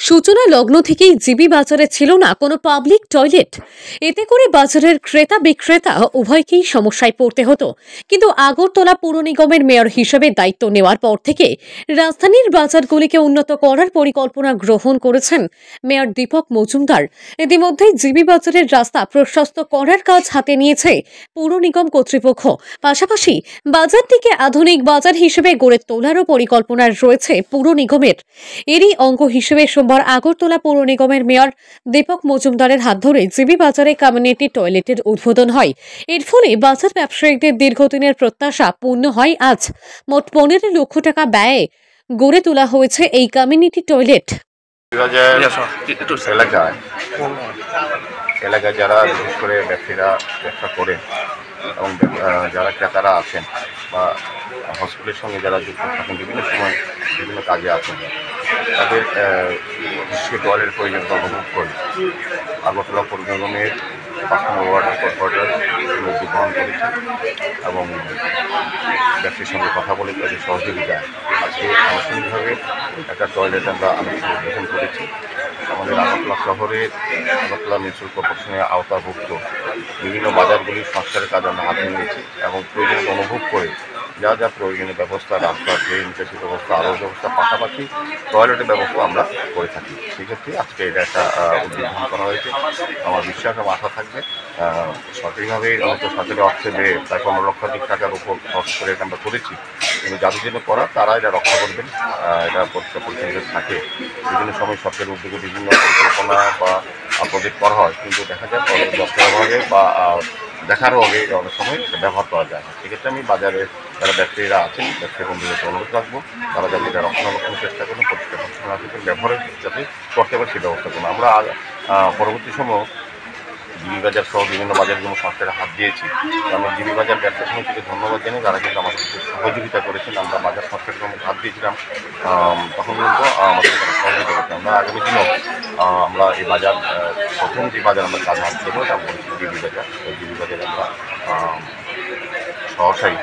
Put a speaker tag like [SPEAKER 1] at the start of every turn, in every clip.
[SPEAKER 1] সূচনা লগ্ন থেকেই জিবি বাজারে ছিল না কোনো পাবলিক টয়লেট। এতে করে বাজারের ক্রেতা বিক্রেতা উভয়কেই সমস্যায় পড়তে হতো। কিন্তু আগরতলা পৌর নিগমের মেয়র হিসেবে দায়িত্ব নেওয়ার পর থেকে রাজধানীর বাজারগুলিকে উন্নত করার পরিকল্পনা গ্রহণ করেছেন মেয়র দীপক মজুমদার। ইতিমধ্যেই জিবি বাজারের রাস্তা প্রশস্ত করার কাজ হাতে নিয়েছে পৌর নিগম কর্তৃপক্ষ। পাশাপাশি বাজারটিকে আধুনিক বাজার হিসেবে গড়ে তোলারও পরিকল্পনা রয়েছে পৌর নিগমের। এরই অঙ্গ হিসেবে সোমবার আগরতলা পৌর নিগমের মেয়র দীপক মজুমদারের হাত ধরে জিবি বাজারে কমিউনিটি টয়লেটের উদ্বোধন হয়। এর ফলে বাজার ব্যবসায়ীদের দীর্ঘদিনের প্রত্যাশা পূর্ণ হয় আজ। মোট 15 লক্ষ টাকা ব্যয়ে গড়ে তোলা হয়েছে এই কমিউনিটি টয়লেট।
[SPEAKER 2] এলাকায় যারা বিশেষ করে ব্যবসায়ীরা ব্যবসা করেন এবং যারা ক্রেতারা আছেন বা হসপিটালের সঙ্গে যারা যুক্ত থাকেন, বিভিন্ন সময় বিভিন্ন কাজে আছেন, তাদের বিশেষ টয়লেট প্রয়োজন অনুভব করে আগরতলা পৌর নিগমের 5 নম্বর ওয়ার্ডের কর্পোরেটর উদ্বোধন করেছেন এবং ব্যবসায়ীর সঙ্গে কথা বলে তাদের সহযোগিতায় আজকে আনুষ্ঠানিকভাবে একটা টয়লেট আমরা উদ্বোধন করেছি। আমাদের আগরতলা শহরের আগরতলা মিউনিসিপ্যাল কর্পোরেশনের আওতাভুক্ত বিভিন্ন বাজারগুলির সংস্কারের কাজ আমরা হাতে নিয়েছি এবং প্রয়োজন অনুভব করে যা যা প্রয়োজনীয় ব্যবস্থা, রাস্তা, ড্রেন, নিকাশি ব্যবস্থা, আরও ব্যবস্থা, পাশাপাশি টয়লেটের ব্যবস্থা আমরা করে থাকি। সেক্ষেত্রে আজকে এটা একটা উদ্বোধন করা হয়েছে। আমার বিশ্বাস এবং আশা থাকবে সরকারিভাবে সরকারি অর্থে প্রায় 15 লক্ষাধিক টাকার উপর খরচ করে এটা আমরা করেছি, কিন্তু যাদের জন্য করা তারা এটা রক্ষা করবেন। এটা পরিচালিত থাকে বিভিন্ন সময় সরকারি উদ্যোগে বিভিন্ন পরিকল্পনা বা প্রজেক্ট করা হয়, কিন্তু দেখা যায় দপ্তর অভাবে বা দেখারও আগে অনেক সময় ব্যবহার করা যায় না। সেক্ষেত্রে আমি বাজারে যারা ব্যবসায়ীরা আছেন, ব্যবসায়ী বন্ধুদেরকে অনুরোধ রাখবো তারা যাতে এটা রক্ষণাবেক্ষণের চেষ্টা করুন, পরিষ্কার পরিচ্ছন্ন ব্যবহারের যাতে করতে পারে সেই ব্যবস্থা করুন। আমরা পরবর্তী সময় জিবি বাজার সহ বিভিন্ন বাজারগুলো সংস্কারে হাত দিয়েছি। আমি জিবি বাজার ব্যবসা সমিতিকে ধন্যবাদ জানাই, তারা কিন্তু আমাদের সহযোগিতা করেছেন। আমরা বাজার সংস্কারের জন্য হাত দিয়েছিলাম, তখন কিন্তু আমাদের সহযোগিতা করতাম। আমরা আগামী দিনেও আমরা এই বাজার প্রথম যে বাজার আমরা কাজ হাত দেবো তা বলছি জিবি বাজার। ওই জিবি বাজারে আমরা সহসাই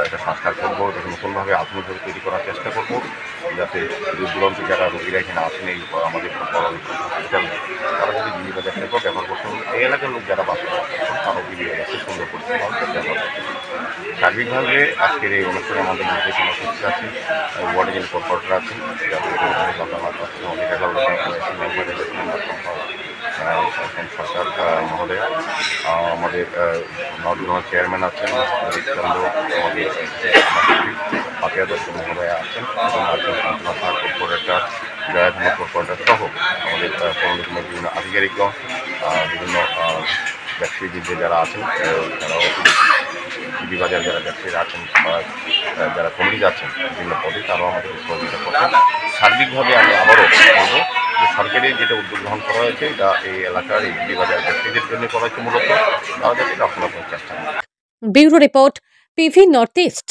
[SPEAKER 2] একটা সংস্কার করবো, তাকে নতুনভাবে আধুনিকভাবে তৈরি করার চেষ্টা করবো, যাতে দূর দূরান্ত যারা রোগীরা এখানে আসেন এই আমাদের হসপিটাল, তারা যদি জিবি বাজারটাকে ব্যবহার করতে হবে। এই এলাকার লোক যারা বাস করেন তারাও জিবি বাজারকে সুন্দর করতে ব্যবহার করতে। সার্বিকভাবে আজকের এই অনুষ্ঠানে আমাদের মধ্যে উপস্থিত আছেন ওয়ার্ডে যিনি কর্পোরেটর আছেন, সরকার মহোদয়, আমাদের নবনির্বাচিত চেয়ারম্যান আছেন আমাদের পাপিয়া দত্ত মহোদয়া আছেন এবং আছেন কর্পোরেটর, জয়াধর্ম কর্পোরেটর সহ আমাদের পৌরনিগমের বিভিন্ন আধিকারিকগণ, বিভিন্ন ব্যবসায়ীদের যারা আছেন, তারাও জিবি বাজার যারা ব্যবসায়ীরা আছেন বা যারা কমিটি আছেন বিভিন্ন পদে, তারাও আমাদের সহযোগিতা করছেন। সার্বিকভাবে আমি আবারও বলবো যে সরকারি যেটা উদ্যোগ গ্রহণ করা হয়েছে এটা এই এলাকার এই জিবি বাজার ব্যবসায়ীদের জন্য করা হয়েছে, মূলত তারা যাতে রক্ষণাবেক্ষণের চেষ্টা করে।
[SPEAKER 1] Bureau report, PV north east.